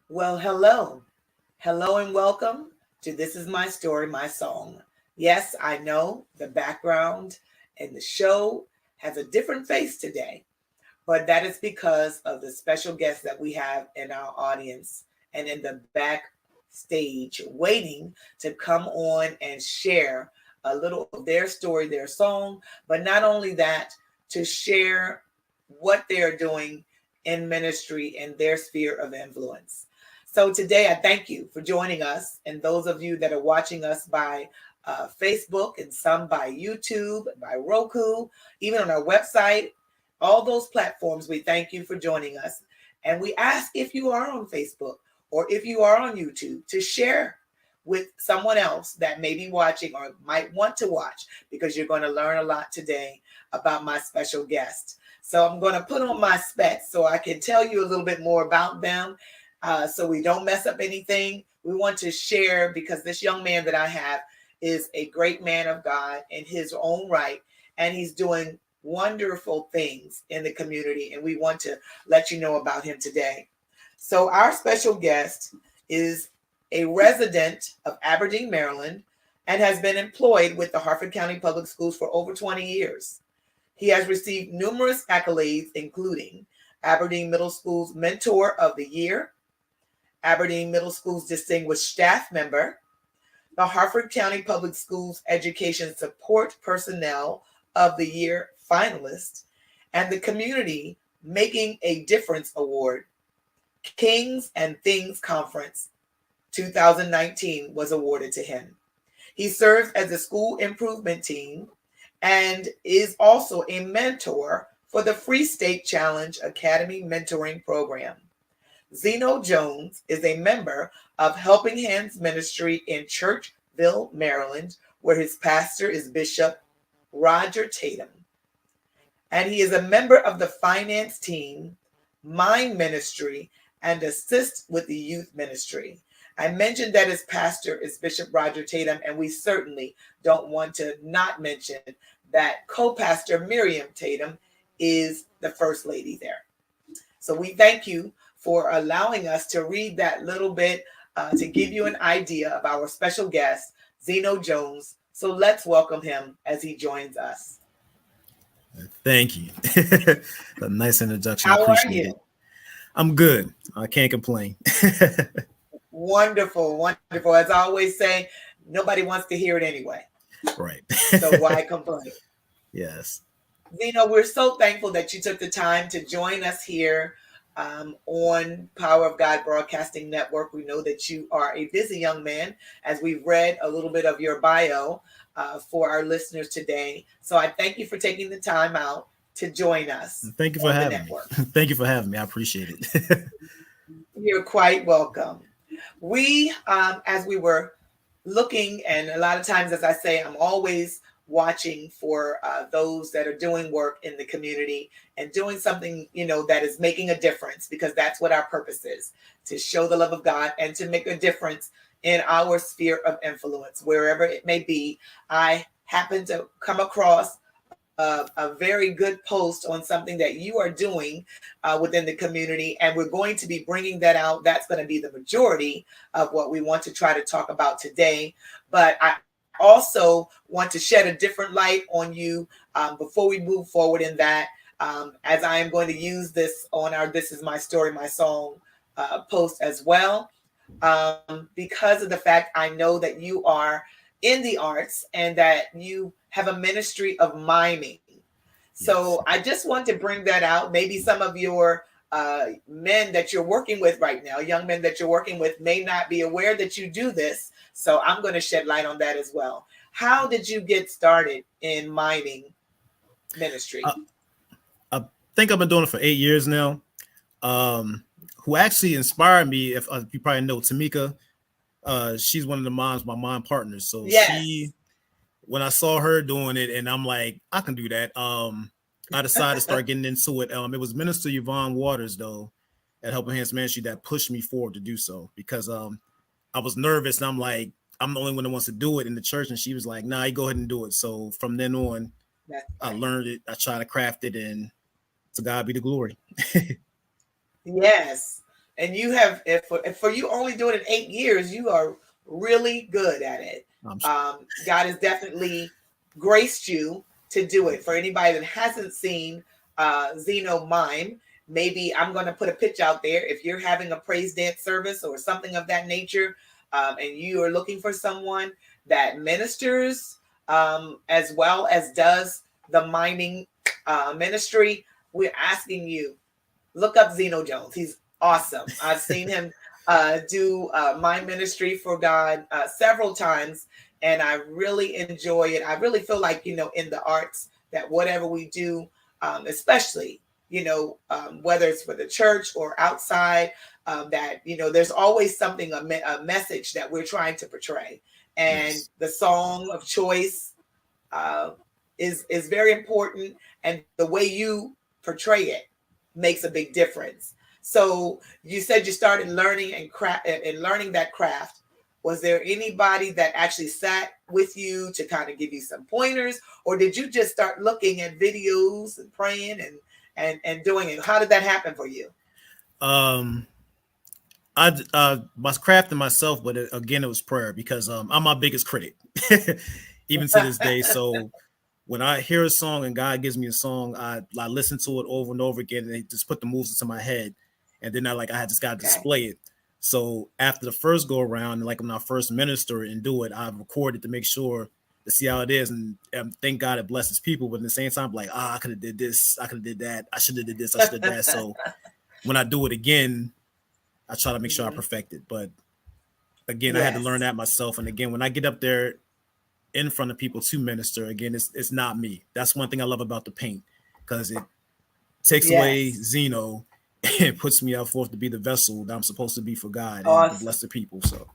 Well, hello. Hello and welcome to This Is My Story, My Song. Yes, I know the background and the show has a different face today, but that is because of the special guests that we have in our audience and in the backstage waiting to come on and share a little of their story, their song, but not only that, to share what they're doing in ministry and their sphere of influence. So today I thank you for joining us, and those of you that are watching us by Facebook and some by YouTube, by Roku, even on our website, all those platforms, we thank you for joining us. And we ask if you are on Facebook or if you are on YouTube to share with someone else that may be watching or might want to watch, because you're going to learn a lot today about my special guest. So I'm going to put on my specs so I can tell you a little bit more about them, so we don't mess up anything. We want to share because this young man that I have is a great man of God in his own right, and he's doing wonderful things in the community, and we want to let you know about him today. So our special guest is a resident of Aberdeen, Maryland, and has been employed with the Harford County Public Schools for over 20 years. He has received numerous accolades, including Aberdeen Middle School's Mentor of the Year, Aberdeen Middle School's Distinguished Staff Member, the Harford County Public Schools Education Support Personnel of the Year finalist, and the Community Making a Difference Award. Kings and Things Conference 2019 was awarded to him. He serves as a school improvement team and is also a mentor for the Free State Challenge Academy Mentoring Program. Zeno Jones is a member of Helping Hands Ministry in Churchville, Maryland, where his pastor is Bishop Roger Tatum. And he is a member of the finance team, mime ministry, and assists with the youth ministry. I mentioned that his pastor is Bishop Roger Tatum, and we certainly don't want to not mention that co-pastor Miriam Tatum is the first lady there. So we thank you for allowing us to read that little bit to give you an idea of our special guest, Zeno Jones. So let's welcome him as he joins us. Thank you. A nice introduction. I How are appreciate you? it. I'm good. I can't complain. Wonderful, wonderful. As I always say, nobody wants to hear it anyway. Right. So why complain? Yes. Zeno, we're so thankful that you took the time to join us here on Power of God Broadcasting Network. We know that you are a busy young man, as we've read a little bit of your bio for our listeners today. So I thank you for taking the time out to join us Thank you for on the having me. network. Thank you for having me. I appreciate it. You're quite welcome. We, as we were looking, and a lot of times, as I say, I'm always watching for those that are doing work in the community and doing something, that is making a difference, because that's what our purpose is, to show the love of God and to make a difference in our sphere of influence, wherever it may be. I happen to come across a very good post on something that you are doing within the community, and we're going to be bringing that out. That's going to be the majority of what we want to try to talk about today. But I also want to shed a different light on you before we move forward in that, as I am going to use this on our This Is My Story, My Song post as well, because of the fact I know that you are in the arts and that you have a ministry of miming. So Yes. I just want to bring that out. Maybe some of your men that you're working with right now, young men that you're working with, may not be aware that you do this. So I'm going to shed light on that as well. How did you get started in miming ministry? I, I think I've been doing it for 8 years now. Um, who actually inspired me, if you probably know Tamika, she's one of the moms, my mom partners. So Yes. when I saw her doing it, and I'm like, I can do that. I decided to start getting into it. It was Minister Yvonne Waters, though, at Helping Hands Ministry, that pushed me forward to do so, because I was nervous, and I'm like, I'm the only one that wants to do it in the church, and she was like, nah, you go ahead and do it. So from then on, That's I right. learned it. I tried to craft it, and to God be the glory. Yes. And you have, if for you only doing it 8 years, you are really good at it. I'm God has definitely graced you to do it. For anybody that hasn't seen Zeno mime, maybe I'm going to put a pitch out there. If you're having a praise dance service or something of that nature, and you are looking for someone that ministers as well as does the miming ministry, we're asking you, look up Zeno Jones. He's awesome. I've seen him do my ministry for God several times, and I really enjoy it. I really feel like, in the arts, that whatever we do, especially, whether it's for the church or outside, that, there's always something, a message that we're trying to portray. And yes. the song of choice uh, is very important, and the way you portray it makes a big difference. So you said you started learning and learning that craft. Was there anybody that actually sat with you to kind of give you some pointers, or did you just start looking at videos and praying and doing it? How did that happen for you? Um, I was crafting myself, but again, it was prayer because I'm my biggest critic, even to this day. So when I hear a song and God gives me a song, I listen to it over and over again, and it just put the moves into my head, and then I just got to Okay. display it. So after the first go around, like when I first minister and do it, I've recorded to make sure to see how it is, and thank God it blesses people. But at the same time, like, I could have did this, I could have did that, I should have did this, I should have did that. So when I do it again, I try to make sure I Mhm. perfect it. But again, I had to learn Yes. that myself. And again, when I get up there in front of people to minister, again, it's not me. That's one thing I love about the paint, because it takes away Yes. Zeno and puts me out forth to be the vessel that I'm supposed to be for God and to Awesome. bless the people. So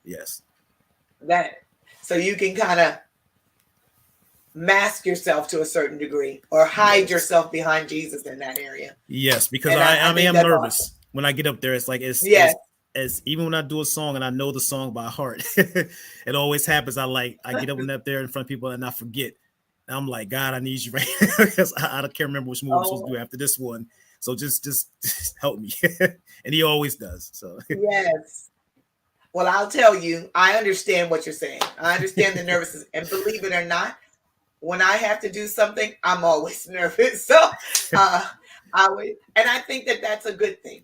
yes, That so you can kind of mask yourself to a certain degree or hide yes, yourself behind Jesus in that area. yes. Because And I I mean think I'm that's awesome. nervous when I get up there. It's like Yes. it's as even when I do a song and I know the song by heart, it always happens. I get up there in front of people and I forget. And I'm like, God, I need you right now because I can't remember which move I'm supposed to Oh, do after this one. So just help me, and He always does. So yes. Well, I'll tell you, I understand what you're saying. I understand the nervousness. And believe it or not, when I have to do something, I'm always nervous. So uh, I would, and I think that that's a good thing,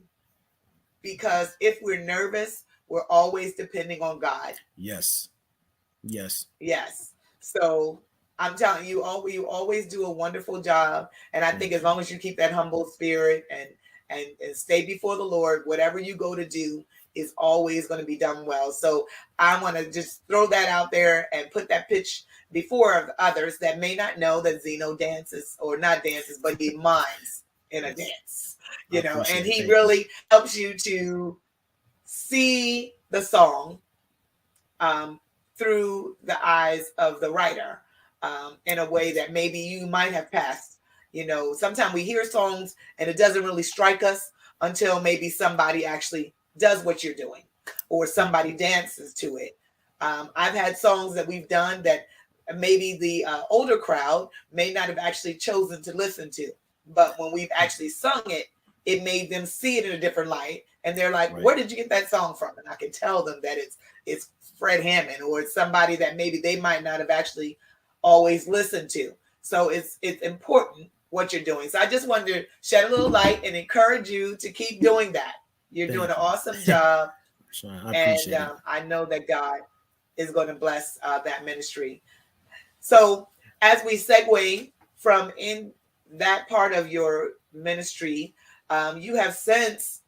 because if we're nervous, we're always depending on God. yes, yes, Yes. So I'm telling you, you always do a wonderful job. And I think thank as you, long as you keep that humble spirit and stay before the Lord, whatever you go to do is always going to be done well. So I want to just throw that out there and put that pitch before of others that may not know that Zeno dances, or not dances, but he mimes in a yes. dance, I and appreciate it. he Thank you. really helps you to see the song um, through the eyes of the writer, in a way that maybe you might have passed. Sometimes we hear songs and it doesn't really strike us until maybe somebody actually does what you're doing, or Thank somebody you. dances to it. I've had songs that we've done that maybe the older crowd may not have actually chosen to listen to, but when we've actually sung it, it made them see it in a different light, and they're like, Right. "Where did you get that song from?" And I can tell them that it's Fred Hammond, or it's somebody that maybe they might not have actually always listened to. So it's important what you're doing. So I just wanted to shed a little light and encourage you to keep doing that. You're doing an Thank you. awesome job, Sure, I and appreciate it. I know that God is going to bless that ministry. So as we segue from in that part of your ministry, you have since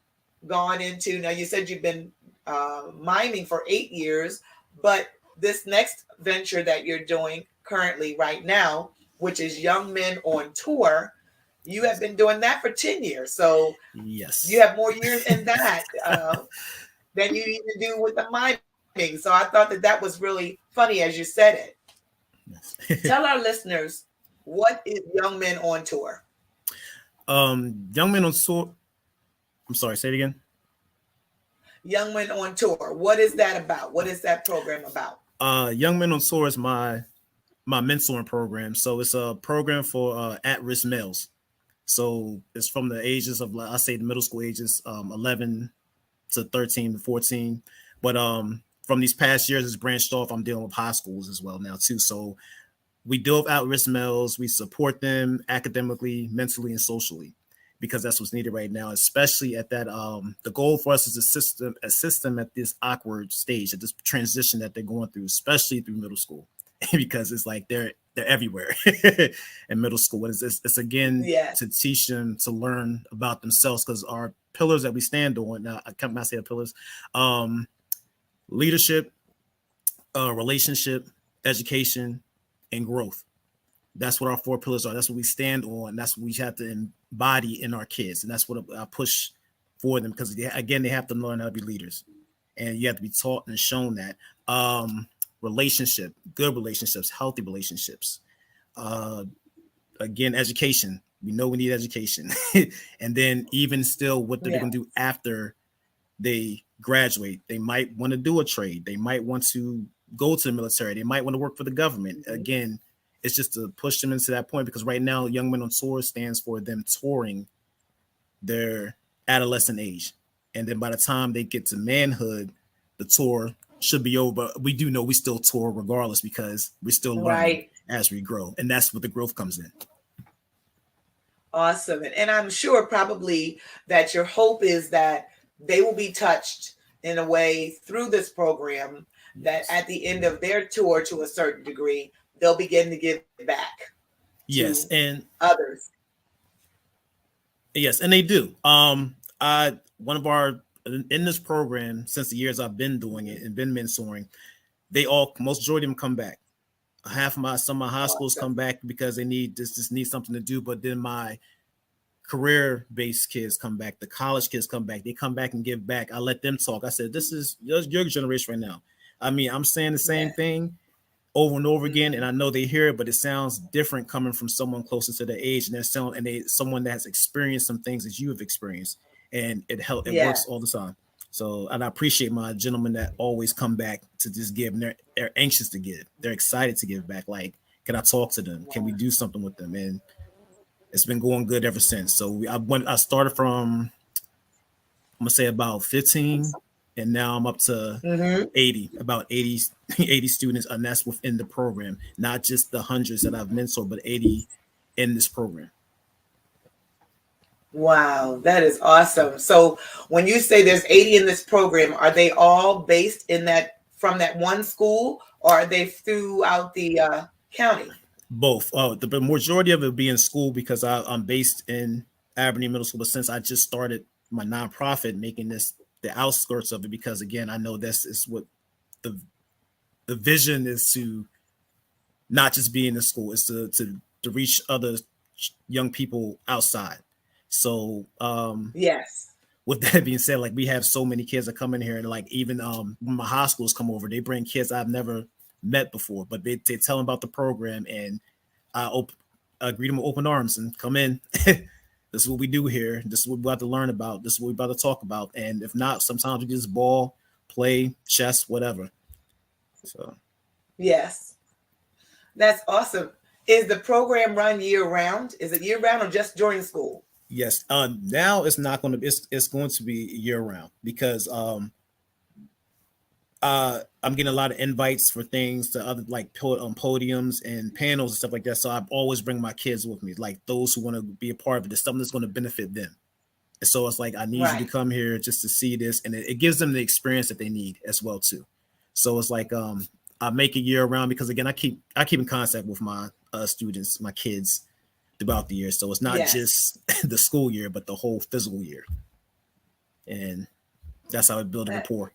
gone into, now you said you've been miming for 8 years, but this next venture that you're doing currently right now, which is Young Men on Tour, you have been doing that for 10 years. So you Yes. have more years in that than you even do with the miming. So I thought that that was really funny as you said it. Yes. Tell our listeners, what is Young Men on Tour? Young men on tour. I'm sorry. Say it again. Young Men on Tour. What is that about? What is that program about? Young men on tour is my mentoring program. So it's a program for at risk males. So it's from the ages of, I say, the middle school ages, 11 to 13 to 14. But from these past years, it's branched off. I'm dealing with high schools as well now too. So we deal with at-risk males. We support them academically, mentally, and socially, because that's what's needed right now, especially at that. The goal for us is assist them at this awkward stage, at this transition that they're going through, especially through middle school, because it's like they're everywhere in middle school. It's again Yes. to teach them to learn about themselves, because our pillars that we stand on, now I can't say the pillars, um, leadership, relationship, education, and growth. That's what our four pillars are. That's what we stand on. That's what we have to embody in our kids, and that's what I push for them, because again, they have to learn how to be leaders, and you have to be taught and shown that. Relationship, good relationships, healthy relationships. Uh, Again, education. We know we need education, and then even still, what they're Yeah. going to do after they graduate. They might want to do a trade. They might want to go to the military. They might want to work for the government. Mhm. Again, it's just to push them into that point, because right now, Young Men on Tour stands for them touring their adolescent age. And then by the time they get to manhood, the tour should be over. But we do know we still tour regardless, because we're still learning Right. as we grow. And that's what the growth comes in. Awesome. And I'm sure probably that your hope is that they will be touched in a way through this program that Yes. at the end of their tour, to a certain degree, they'll begin to give back to Yes. And others. yes, and they do. I one of our in this program, since the years I've been doing it and been mentoring, they all, most majority of them come back. Half of my Some of my high schools Awesome. come back because they just need something to do. But then my career based kids come back, the college kids come back, they come back and give back. I let them talk. I said, this is your generation right now. I mean, I'm saying the same Yes. thing over and over again, and Mhm. I know they hear it, but it sounds different coming from someone closer to their age, and they're someone, someone that has experienced some things that you have experienced, and it works Yes. all the time. So, and I appreciate my gentlemen that always come back to just give, and they're anxious to give, they're excited to give back. Like, can I talk to them? Can we Wow. do something with them? And it's been going good ever since. So I started from, I'm gonna say, about 15, and now I'm up to Hmm. 80, about 80, 80 students, and that's within the program, not just the hundreds that I've mentored, but 80 in this program. Wow, that is awesome. So when you say there's 80 in this program, are they all based in that from that one school, or are they throughout the county? Both. The majority of it will be in school, because I'm based in Aberdeen Middle School, but since I just started my nonprofit, making this the outskirts of it, because again, I know this is what the the vision is, to not just be in the school, is to reach other young people outside. So Yes. with that being said, like, we have so many kids that come in here, and like, even when my high schools come over, they bring kids I've never met before, but they tell them about the program, and I greet them with open arms and come in. This is what we do here. This is what we're about to learn about. This is what we're about to talk about. And if not, sometimes we just ball, play, chess, whatever. So Yes. That's awesome. Is the program run year round? Is it year round or just during school? yes, now it's not going to be. It's going to be year round, because I'm getting a lot of invites for things to other, like, podiums and panels and stuff like that. So I always bring my kids with me, like those who want to be a part of it. It's something that's going to benefit them. And so it's like, I need you to Right. come here just to see this, and it gives them the experience that they need as well too. So it's like, I make it year round, because again, I keep in contact with my students, my kids, throughout the year. So it's not Yes. just the school year, but the whole physical year, and that's how I build a That, rapport.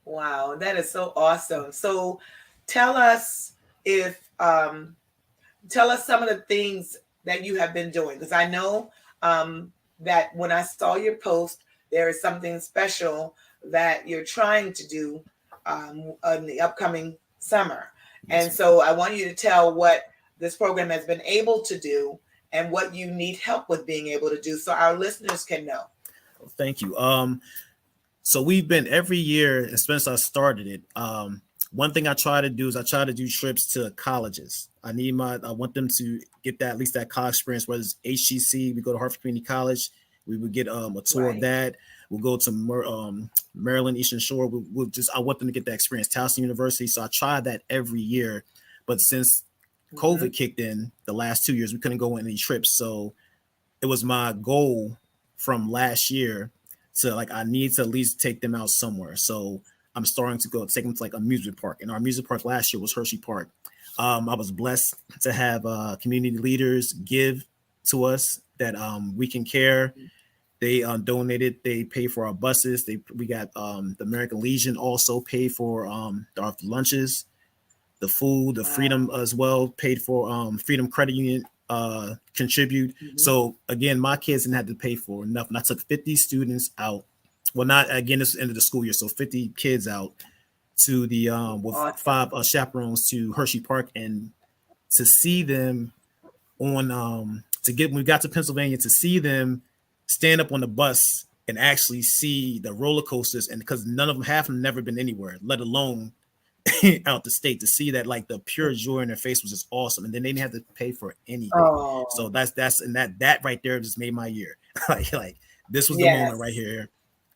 wow, that is so awesome. So tell us if tell us some of the things that you have been doing, because I know that when I saw your post, there is something special that you're trying to do in the upcoming summer. Yes, And ma'am. so I want you to tell what this program has been able to do and what you need help with being able to do, so our listeners can know. Thank you. So we've been every year, and since I started it, One thing I try to do is I try to do trips to colleges. I want them to get that, at least that college experience, whether it's HGC, we go to Hartford Community College, we would get a tour of Right. that. We'll go to Maryland Eastern Shore. I want them to get that experience. Towson University. So I try that every year. But since Hmm. COVID kicked in the last 2 years, we couldn't go on any trips. So it was my goal from last year to like I need to at least take them out somewhere. So I'm starting to go take them to like a amusement park. And our amusement park last year was Hershey Park. I was blessed to have community leaders give to us that we can care. They donated. They pay for our buses. We got the American Legion also paid for our lunches, the food, the Wow. Freedom as well paid for. Freedom Credit Union contribute. Hmm. So again, my kids didn't have to pay for nothing. I took 50 students out. Well, not again. This is the end of the school year, so 50 kids out to the with Awesome. five chaperones to Hershey Park, and to see them on to get when we got to Pennsylvania, to see them stand up on the bus and actually see the roller coasters, and because none of them have never been anywhere, let alone out the state, to see that like the pure joy in their face was just awesome, and then they didn't have to pay for anything. So Oh, that's and that right there just made my year. Like this was the moment right yes. here.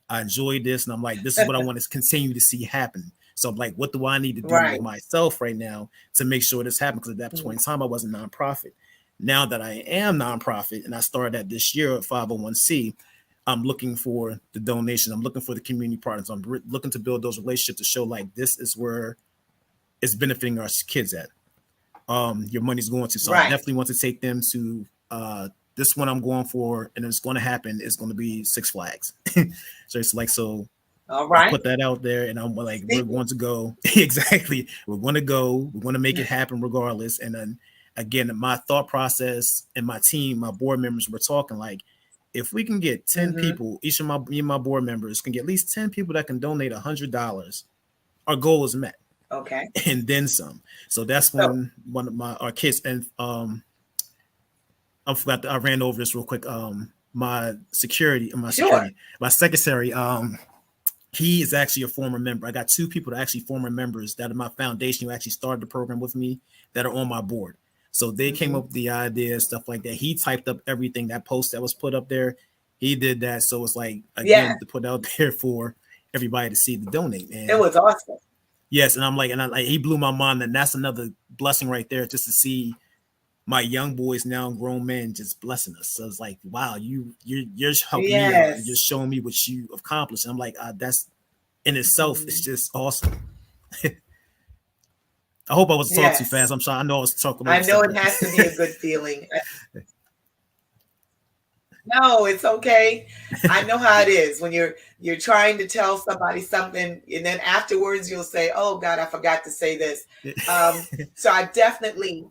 I enjoyed this, and I'm like, this is what I want to continue to see happen. So I'm like, what do I need to do Right. with myself right now to make sure this happens? Because at that Mhm. point in time, I wasn't nonprofit. Now that I am nonprofit, and I started that this year at 501c, I'm looking for the donation. I'm looking for the community partners. I'm looking to build those relationships to show like this is where it's benefiting our kids at. Your money's going to. So I Right. definitely want to take them to this one I'm going for, and it's going to happen. It's going to be Six Flags. So it's like so. All I right. put that out there, and I'm like, we're Speak. going to go exactly. We're going to go. We're going to make it happen regardless. And then again, my thought process and my team, my board members, were talking like, if we can get 10 Hmm. people, each of me and my board members can get at least 10 people that can donate $100, our goal is met. Okay. And then some. So that's So when one of our kids, and I ran over this real quick. sure. My secretary, he is actually a former member. I got two people that are actually former members that are my foundation who actually started the program with me that are on my board. So they came Hmm. up with the idea, stuff like that. He typed up everything, that post that was put up there. He did that. So it's like, Yeah, again, to put out there for everybody to see to donate. it And was awesome. yes, and I'm like, he blew my mind. And that's another blessing right there, just to see my young boys now grown men just blessing us. So it's like, wow, you're helping me out and you're Yes. showing me what you accomplished. And I'm like, that's in itself, it's Mhm. just awesome. I hope I was talking too fast. Yes. I'm sorry. I know I was talking I over know stuff, it but has to be a good feeling. No, it's okay. I know how it is when you're trying to tell somebody something, and then afterwards you'll say, "Oh God, I forgot to say this." So I definitely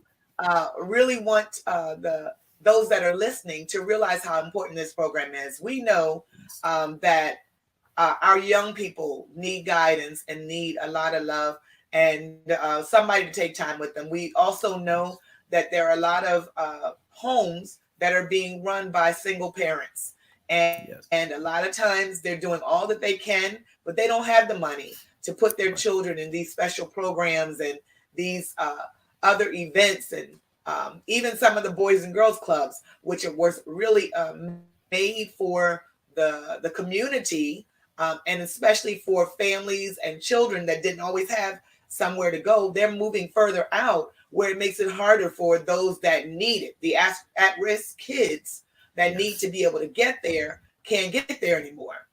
really want the those that are listening to realize how important this program is. We know that our young people need guidance and need a lot of love and somebody to take time with them. We also know that there are a lot of homes that are being run by single parents. And yes, a lot of times they're doing all that they can, but they don't have the money to put their right, children in these special programs and these other events and even some of the boys and girls clubs, which are really made for the community and especially for families and children that didn't always have somewhere to go. They're moving further out where it makes it harder for those that need it. The at risk kids that need yes, to be able to get there can't get there anymore.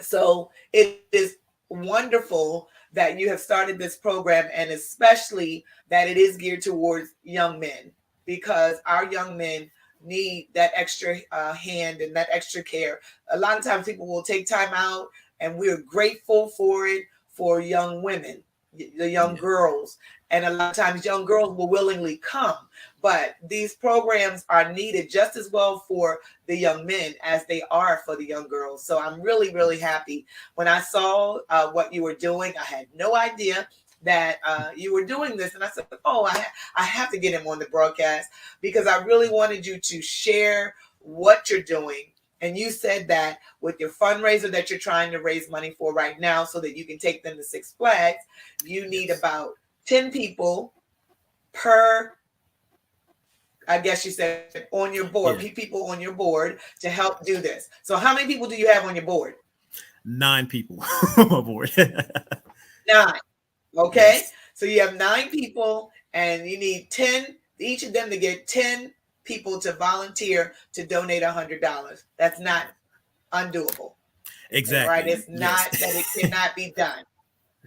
So it is wonderful that you have started this program and especially that it is geared towards young men because our young men need that extra hand and that extra care. A lot of times people will take time out and we're grateful for it for young women, the young yeah, girls. And a lot of times young girls will willingly come. But these programs are needed just as well for the young men as they are for the young girls. So I'm really, really yes, happy. When I saw what you were doing, I had no idea that you were doing this. And I said, oh, I have to get him on the broadcast because I really wanted you to share what you're doing And you said that with your fundraiser that you're trying to raise money for right now so that you can take them to Six Flags, you need Yes. about 10 people per, I guess you said, on your board, Yeah. people on your board to help do this. So how many people do you have on your board? 9 people on board. 9. Okay. Yes. So you have 9 people and you need 10, each of them to get 10 people to volunteer to donate $100. That's not undoable. All right. Exactly. It's Yes. not that it cannot be done.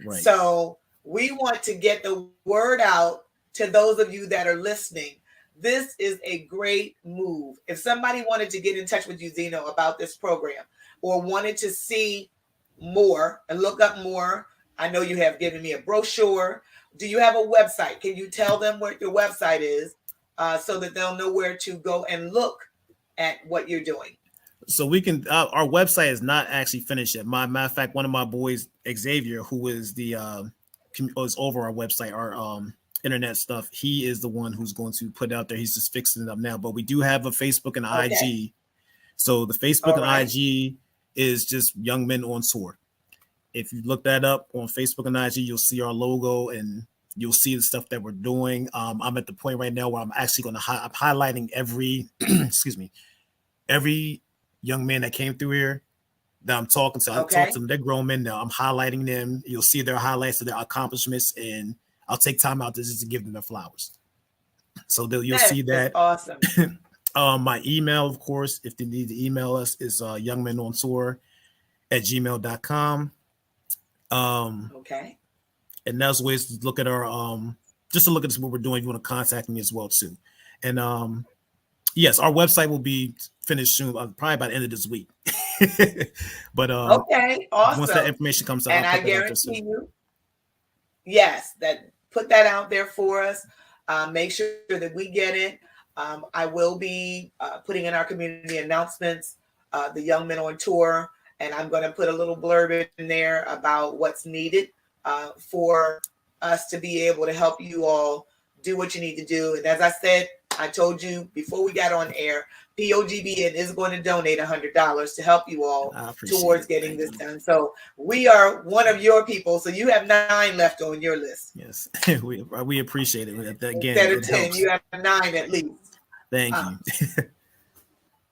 Right. So we want to get the word out to those of you that are listening. This is a great move. If somebody wanted to get in touch with you, Zeno, about this program or wanted to see more and look up more, I know you have given me a brochure. Do you have a website? Can you tell them what your website is so that they'll know where to go and look at what you're doing? So we can our website is not actually finished yet. Matter of fact, one of my boys, Xavier, who is the is over our website, our internet stuff, he is the one who's going to put it out there. He's just fixing it up now. But we do have a Facebook and Okay. IG. So the Facebook All and right. IG is just Young Men on Tour. If you look that up on Facebook and IG, you'll see our logo and you'll see the stuff that we're doing. I'm at the point right now where I'm actually going to I'm highlighting every excuse me, every young man that came through here that I'm talking to. I talk to Okay. them. They're grown men now. I'm highlighting them. You'll see their highlights of their accomplishments, and I'll take time out just to give them their flowers. So you'll That see is that. awesome. My email, of course, if they need to email us, is youngmenontour@gmail.com. Okay. And that's ways to look at our just to look at what we're doing. If you want to contact me as well too. And yes, our website will be finished soon, probably by the end of this week. But Okay. once that Awesome. information comes out, I'll And I put that out there guarantee soon. you, yes, that put that out there for us. Make sure that we get it. I will be putting in our community announcements, the Young Men on Tour, and I'm going to put a little blurb in there about what's needed for us to be able to help you all do what you need to do. And as I said, I told you before we got on air, POGBN is going to donate $100 to help you all I appreciate towards it. getting Thank this you. done. So we are one of your people. So you have 9 left on your list. Yes, we appreciate it. Again, Instead of it 10, helps. you have 9 at least. Thank you.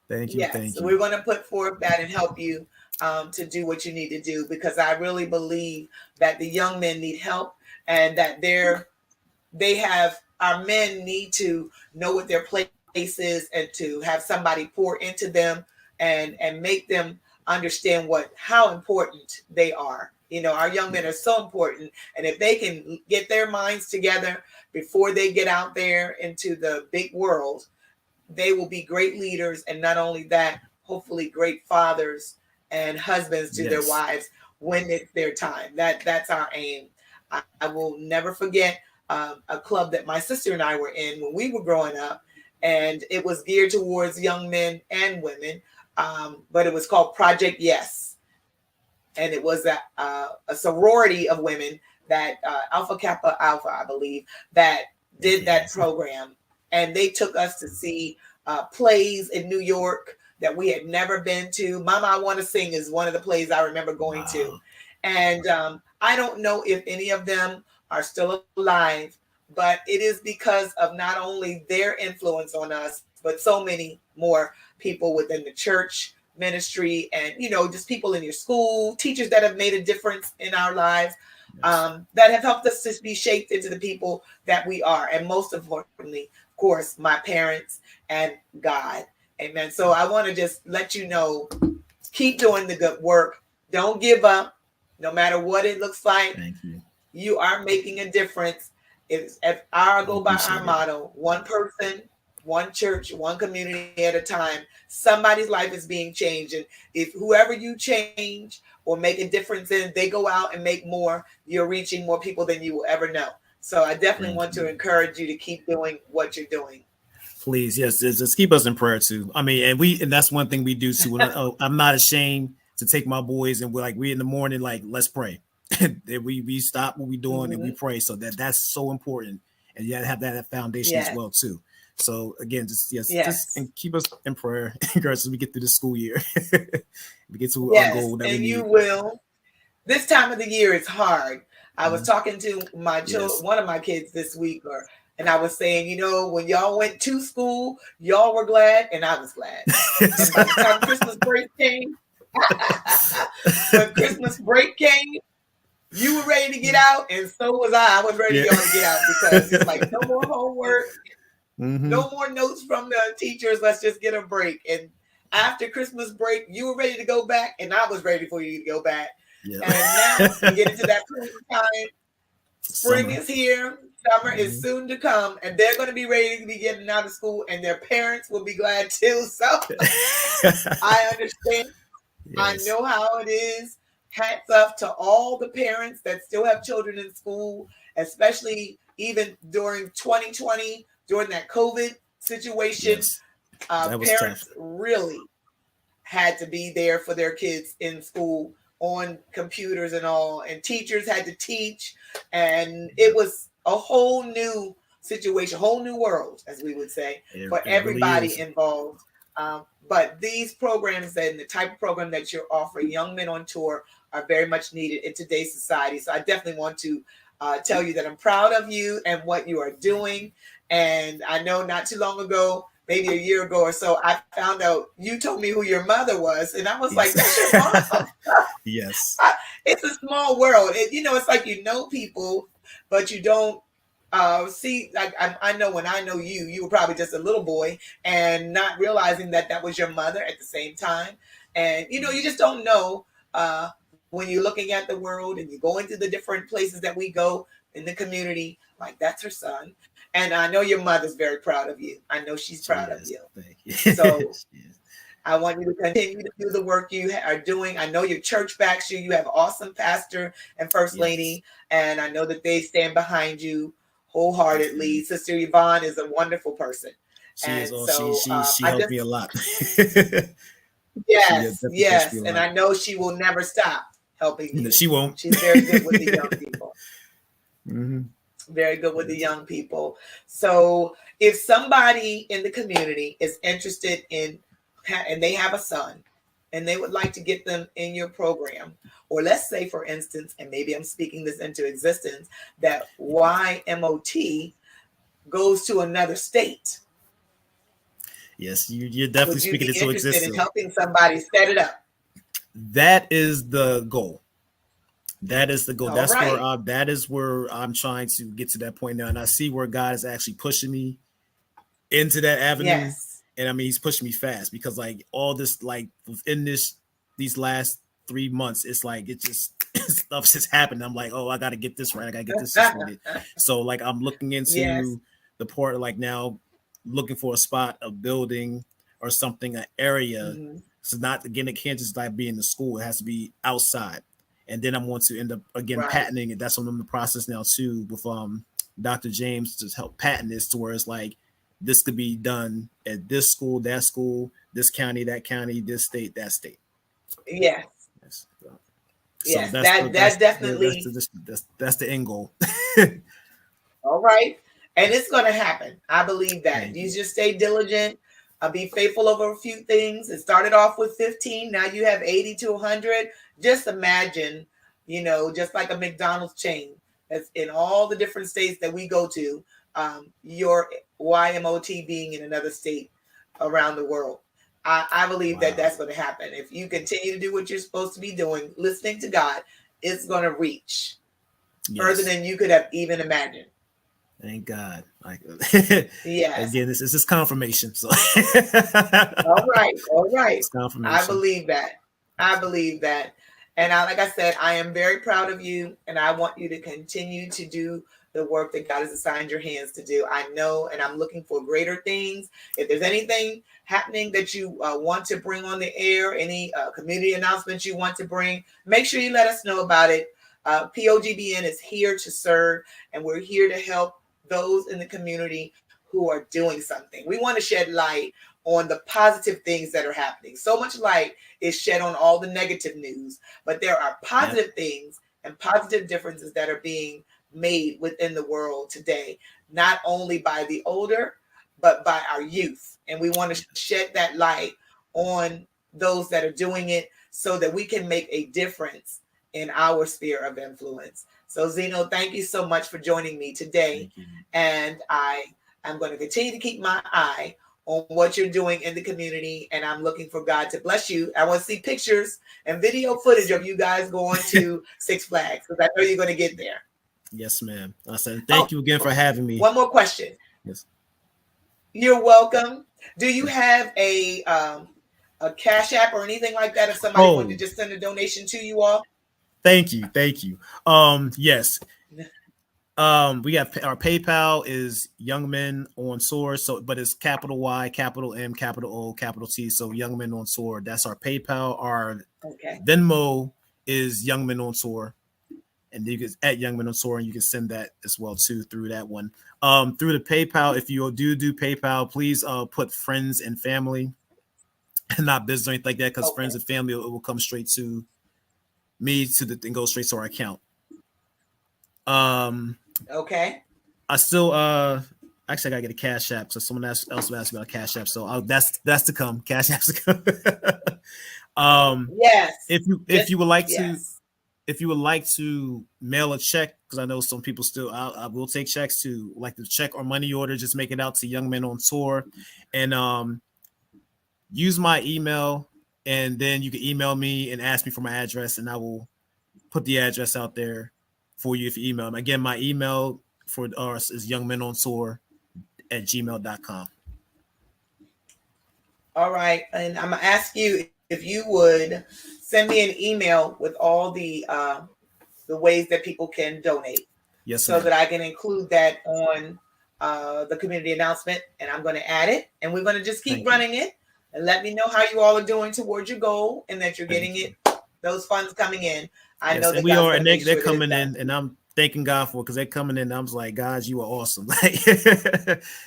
Thank you. Yes, Thank so you. we're going to put forth that and help you to do what you need to do because I really believe that the young men need help and that they have our men need to know what their place is and to have somebody pour into them and make them understand how important they are. You know, our young men are so important, and if they can get their minds together before they get out there into the big world, they will be great leaders, and not only that, hopefully great fathers and husbands to their Yes. wives when it's their time. That's our aim. I will never forget a club that my sister and I were in when we were growing up, and it was geared towards young men and women, but it was called Project Yes, and it was a sorority of women that Alpha Kappa Alpha, I believe, that did that Yes. program, and they took us to see plays in New York that we had never been to. Mama, I Want to Sing is one of the plays I remember going to, Wow. and I don't know if any of them are still alive, but it is because of not only their influence on us, but so many more people within the church ministry and just people in your school, teachers that have made a difference in our lives, Yes. that have helped us to be shaped into the people that we are, and most importantly, of course, my parents and God. Amen. So I want to just let you know, keep doing the good work. Don't give up, no matter what it looks like. Thank you. You are making a difference. If I I go by our appreciate it. motto, one person, one church, one community at a time, somebody's life is being changed. And if whoever you change or make a difference in, they go out and make more, you're reaching more people than you will ever know. So I definitely Thank want to you. encourage you to keep doing what you're doing. Please, yes, just keep us in prayer too. I mean, and that's one thing we do too. I'm not ashamed to take my boys and we in the morning like let's pray. we stop what we doing and we Mm-hmm. pray. So that's so important, and you gotta have that foundation as Yes. well too. So again, just yes, just Yes. and keep us in prayer, girls, as we get through the school year. We get to our Yes. goal that we And you need. will. This time of the year is hard. I was Mhm. talking to my Yes. one of my kids this week, and I was saying, when y'all went to school, y'all were glad, and I was glad. And by the time Christmas break came, when Christmas break came, you were ready to get out, and so was I. I was ready Yeah. y'all to get out because it's like no more homework, Hmm. no more notes from the teachers. Let's just get a break. And after Christmas break, you were ready to go back, and I was ready for you to go back. Yeah. And now we get into that time. Spring Summer. is here. Summer is Mhm. soon to come, and they're going to be ready to be getting out of school, and their parents will be glad too. So I understand. I Yes. know how it is. Hats off to all the parents that still have children in school, especially even during 2020, during that COVID situation. Yes. That was tough. Parents really had to be there for their kids in school on computers and all, and teachers had to teach, and it was a whole new situation, whole new world, as we would say, for It really everybody is. involved. But these programs and the type of program that you're offering young men on tour are very much needed in today's society. So I definitely want to tell you that I'm proud of you and what you are doing. And I know not too long ago, maybe a year ago or so, I found out you told me who your mother was, and I was like, Yes. "That's your mom." Yes. It's a small world. It's like people, but you don't see. Like I know when I know you, you were probably just a little boy and not realizing that that was your mother at the same time. And you just don't know when you're looking at the world and you're going to the different places that we go in the community. Like that's her son, and I know your mother's very proud of you. I know she's She proud of is. you. Thank you. So She is. I want you to continue to do the work you are doing. I know your church backs you. You have awesome pastor and first Yes. lady, and I know that they stand behind you Yes, they do. wholeheartedly. Sister Yvonne is a wonderful person, She is. and Oh, so she I helped me a just lot. She yes, definitely pushed me yes, a and lot. I know she will never stop helping You know, you. she won't. She's very good with the young people. Hmm. Very good with the Yes. young people. So if somebody in the community is interested in and they have a son and they would like to get them in your program, or let's say for instance, and maybe I'm speaking this into existence, that YMOT goes to another state, Yes, you're definitely would you speaking be into interested in existence. helping somebody set it up? That is the goal. That is the goal. All right. That is where I'm trying to get to that point now, and I see where God is actually pushing me into that avenue. Yes. And I mean, he's pushing me fast because like all this, like within these last 3 months, it's like it just stuff's just happened. I'm like, oh, I got to get this right. I got to get this situated. So like I'm looking Yes. into the port, like now looking for a spot, a building or something, an area. Mhm. So not again, it can't just like be in the school. It has to be outside. And then I'm going to end up again Right. patenting it. That's what I'm in the process now too with Dr. James to help patent this to where it's like this could be done at this school, that school, this county, that county, this state, that state. Yes. Yes. So Yes. That definitely. that's the end goal. All right. And it's going to happen. I believe that. Thank You you. just stay diligent, be faithful over a few things. It started off with 15. Now you have 80 to 100. Just imagine, just like a McDonald's chain that's in all the different states that we go to, your YMOT being in another state around the world. I believe that Wow. that's going to happen. If you continue to do what you're supposed to be doing, listening to God, it's going to reach further Yes. than you could have even imagined. Thank God. Like Yes. again, this is confirmation. So All right. All right. it's I confirmation. believe that. I believe that. And like I said, I am very proud of you, and I want you to continue to do the work that God has assigned your hands to do. I know, and I'm looking for greater things. If there's anything happening that you want to bring on the air, any community announcements you want to bring, make sure you let us know about it. POGBN is here to serve, and we're here to help those in the community who are doing something. We want to shed light on the positive things that are happening. So much light is shed on all the negative news, but there are Yep. positive things and positive differences that are being made within the world today, not only by the older, but by our youth. And we want to shed that light on those that are doing it so that we can make a difference in our sphere of influence. So Zeno, thank you so much for joining me today. And I'm going to continue to keep my eye on what you're doing in the community, and I'm looking for God to bless you. I want to see pictures and video footage of you guys going to Six Flags, because I know you're going to get there. Yes, ma'am. I said thank you again for having me. One more question. Yes. You're welcome. Do you have a Cash App or anything like that if somebody wanted to just send a donation to you all? Thank you. Yes. We have our PayPal is Young Men on Soar, so but it's capital Y, capital M, capital O, capital T. So Young Men on Soar. That's our PayPal. Our Venmo is Young Men on Soar, and you can at Young Men on Soar, and you can send that as well too through that one. Through the PayPal, if you do PayPal, please put friends and family, and not business or anything like that, because friends and family it will come straight to me and go straight to our account. Okay. I still actually I gotta get a Cash App. So someone else asked about a Cash App. So that's to come. Cash App's to come. Yes. If you would like to mail a check, because I know some people still I will take checks to like the check or money order, just make it out to Young Men on Tour, and use my email, and then you can email me and ask me for my address, and I will put the address out there for you if you email them. Again, my email for us is youngmenontour@gmail.com. All right. And I'm going to ask you if you would send me an email with all the ways that people can donate. Yes, so that I can include that on the community announcement, and I'm going to add it, and we're going to just keep running it, and let me know how you all are doing towards your goal and that you're getting it, those funds coming in. I know that we are, and they're coming in, and I'm thanking God for it, because they're coming in. I'm like, God, you are awesome.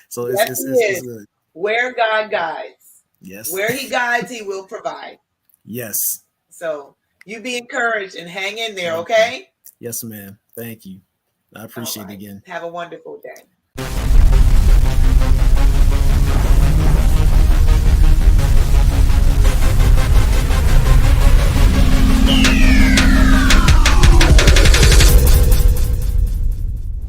So it's good. Where God guides, yes, where He guides, He will provide. Yes. So you be encouraged and hang in there, okay? Yes, ma'am. Thank you. I appreciate it again. Have a wonderful day. Yeah.